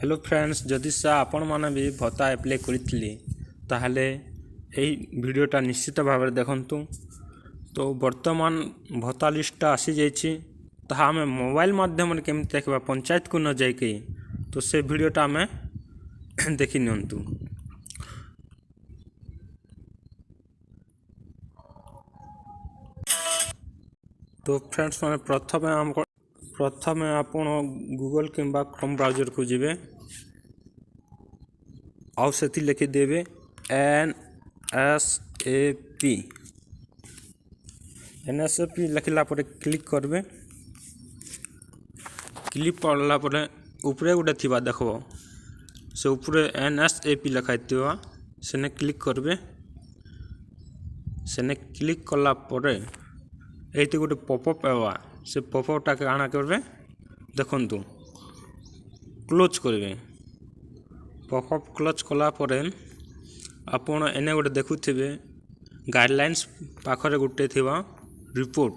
Hello friends, जदि से आपण मैंने भी भत्ता एप्लाय करी ताहले यही वीडियोटा निश्चित भाव में देखंतु। तो वर्तमान भत्ता लिस्टा आसी जाइए ताहा आम मोबाइल माध्यम केमी देखा पंचायत को न जाइए तो से वीडियोटा आम देखि नियंतु। तो फ्रेंड्स मैंने प्रथम आपण गूगल किंबा क्रोम ब्राउजर को जीवे आउ से लिखिदेवे NSAP लिखला क्लिक करबे। क्लिक करला उपरे गोटे थी देख से उपरे NSAP लिखाई सेने क्लिक करबे। सेने क्लिक कला ये गोटे पॉपअप आवा से पॉपअपटा के आना करबे देखंतु क्लोज करबे। पॉपअप क्लोज कला आपण एने गोटे देखुथिबे गाइडलाइंस पाखरे गोटे थिबा रिपोर्ट।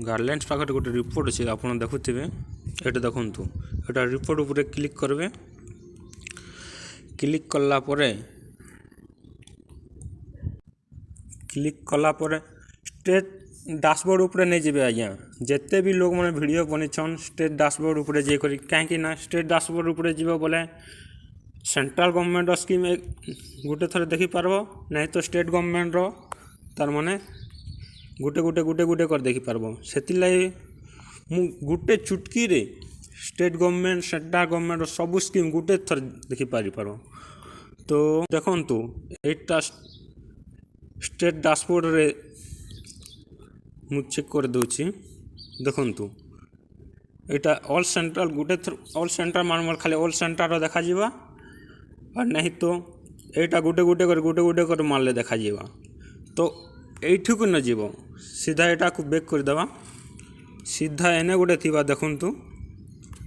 गाइडलाइंस पाखरे गोटे रिपोर्ट अछि आपण देखुथिबे एटा देखंतु। एटा रिपोर्ट ऊपर क्लिक करबे। क्लिक कला स्टेट डैशबोर्ड ऊपर नहीं जीवे आज्ञा। जिते भी लोग मैंने वीडियो बनीछन स्टेट डैशबोर्ड ऊपर जे करी कहीं ना स्टेट डैशबोर्ड ऊपर जीव बोले सेंट्रल गवर्नमेंट स्कीम गोटे थर देखी पारबो, नहीं तो स्टेट गवर्नमेंट तार माने गोटे गोटे गोटे गोटे कर देखी पारबो। सेति लाई मु गोटे चुटकी रे स्टेट गवर्नमेंट सेंट्रल गवर्नमेंट सब स्कीम गोटे थर देखी पारबो। तो देखंतु एटा स्टेट डैशबोर्ड रे मु चेक कर दूची देखंतु। एटा ऑल सेंट्रल गोटे ऑल सेंट्रल मान खाली ऑल सेंट्रल देखा जीवा और नहीं तो एटा गोटे गोटे कर मारले देखा जीवा। तो एठी को न जीव सीधा एटा को बैक कर देवा। सीधा एने गोटे थीबा देखंतु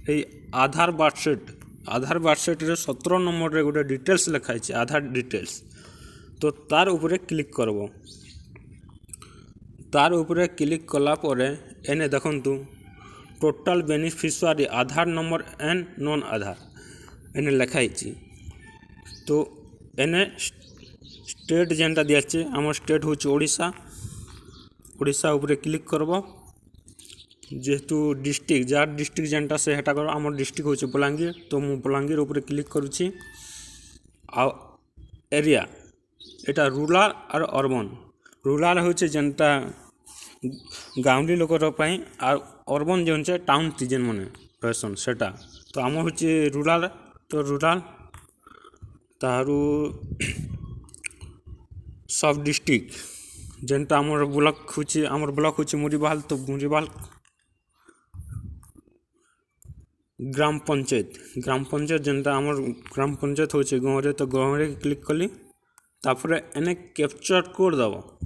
ए आधार बार्थसेट रे 17 नंबर रे गोटे डिटेल्स लिखाई छै आधार डिटेल्स। तो तार ऊपर क्लिक करबो। तार ऊपर क्लिक कला एने देखंतु total beneficiary Aadhaar number and non Aadhaar एने लिखाई छी। तो एने स्टेट जेनटा दिया आम स्टेट हूँ ओडिशा ऊपर क्लिक करब। जेहेतु डिस्ट्रिक्ट जार डिस्ट्रिक्ट जेनटा से हेटा कर आम डिस्ट्रिक्ट हूँ बलांगीर। तो मु बलांगीर ऊपर क्लिक करुँची। आ एरिया एटा रूरल और अर्बन। रूरल हूँ जेनटा गाँवली लोकर अर्बन जो है टाउन सीजन मैंने रहसन सेटा। तो आम हूँ रूरल। तो रूरल तारू सब डिस्ट्रिक्ट जेनटा आमर ब्लॉक हूँ मुरीबाल। तो मुरीबाल ग्राम पंचायत जेनटा आमर ग्राम पंचायत हूँ गाँव रे। तो गाँव रे क्लिक कली तापर एने कैप्चर कोड दब।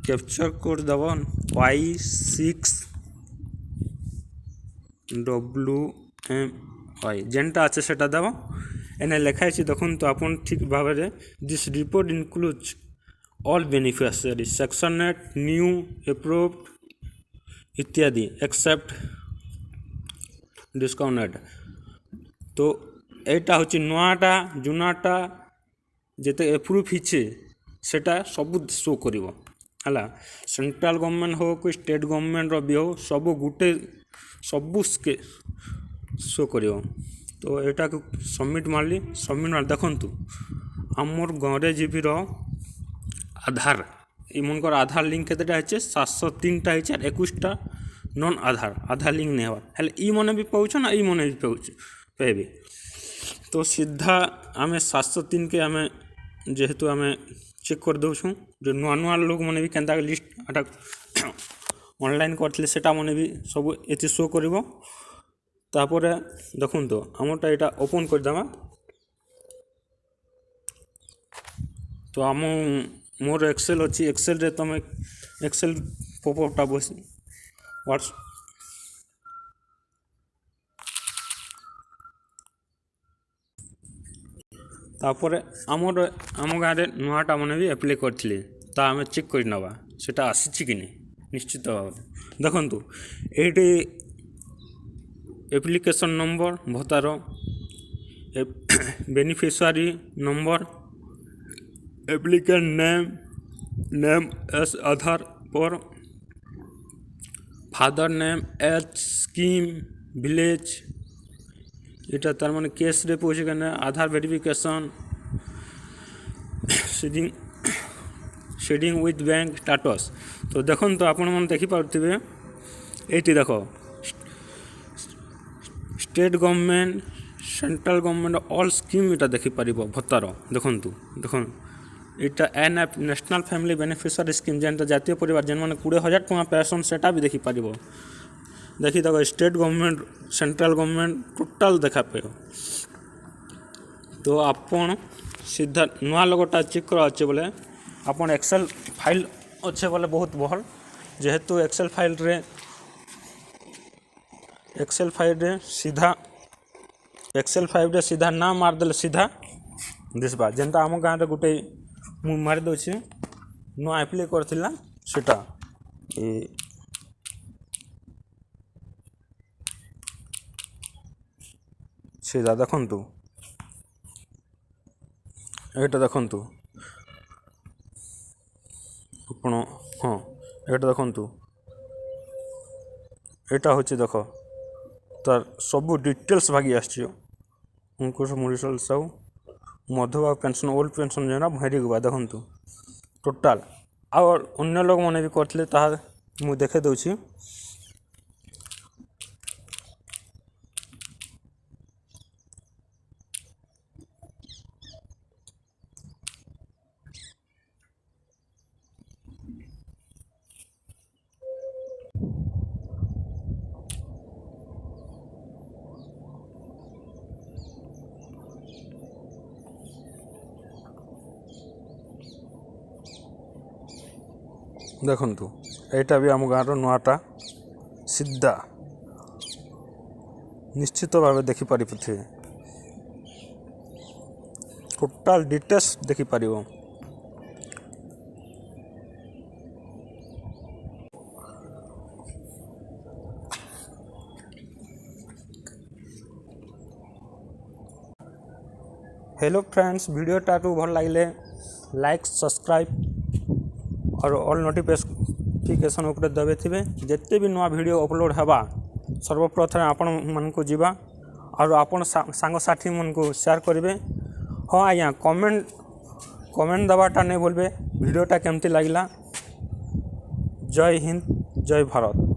कैप्चर कोड दब Y6WMY जेनटा अच्छे सेटा दब। एने लिखाई देखुन। तो आपन ठीक भाव में this report includes all beneficiary section 8 new approved इत्यादि एक्सेप्ट डिस्काउंटेड। तो एटा हूँ नुआटा जुनाटा जिते एप्रूव हिचे सेटा सब शो करिवो हला। सेंट्रल गवर्नमेंट हो कि स्टेट गवर्नमेंट भी हो सब गुटे सब शो करिवो। तो एटा को सबमिट मारली। देखंतु आमर गाँव जीबी आधार इमनकर आधार लिंक केतेटा है 703टा है 21टा नॉन आधार लिंक नहीं हवा हेले ई मने भी पाउछ ना ई मने भी पाउछ पेबे। तो सीधा आम 703 के आम जेहेतु आम चेक कर दौछूँ जो नुआ लोग मैंने भी केन्ता लिस्ट ऑनलाइन करथिले सेटा मैंने भी सब ये शो करिवो। तापर देखुन तो आमटा यहाँ ओपन करदेमा। तो आम मोर एक्सेल अच्छी एक्सेल रे तुम एक्सेल पॉपअपटा बस व्हाट्स तापर आम गाँव नुआटा मैंने भी एप्लाय करथिले ता आम चेक कर नवा सेटा आसी कि नहीं निश्चित भाव देखंतु एटी एप्लिकेशन नंबर भत्तार बेनिफिशियरी नंबर एप्लिकेंट नेम एस आधार पर फादर नेम एच स्कीम विलेज इटा तार माने केस रे पहुँचे गए Aadhaar verification seeding with bank status. तो देखो तो आपण मैंने देखिपे ये देख state government central government all scheme इटा देखिपर भत्तार देखूँ देख इटा NF national family beneficiary scheme जेनटा जातीय परिवार जेन मैंने 20,000 टଙ୍କା पेंशन सेटा भी देखिपर देखी देख state government central government total देखा पे। तो आपन सीधा नुआ लोगोटा चेक कर अच्छे बोले आपन एक्सेल फाइल अच्छे बोले बहुत भल जेहेतु एक्सेल फाइल रे सीधा नाम मारदेले सीधा दिसबा जेनता आम गाँव रे गोटे मु मारी दउछि नुआ अप्लाई करथिला सेटा सीधा देखंतु एटा देखंतु आपण हाँ एटा देखंतु एटा होछि देख तार सब डिटेल्स भागी आछि मुकुश मुरिसल सब मधुबाबू पेंशन ओल्ड पेंशन जेना भरी गवा देखंतु टोटाल और अन्य लोग मैंने भी करथिले ता मु देखे दउछि देखंतु एटा भी आम गाँव नुआटा सीधा निश्चित भाव देखिपारे टोटाल डिटेल्स देखिपर। हेलो फ्रेंड्स वीडियोटा भल लगे लाइक सब्सक्राइब और ऑल नोटिफिकेशन उपरे दबे थे जिते भी नुआ वीडियो अपलोड होगा सर्वप्रथम आपण मन को जीवा और आपण सांगसाथी मन को शेयर करेंगे। हाँ आज्ञा कमेंट दबाटा नहीं भूलबे वीडियोटा केमती लगला। जय हिंद जय भारत।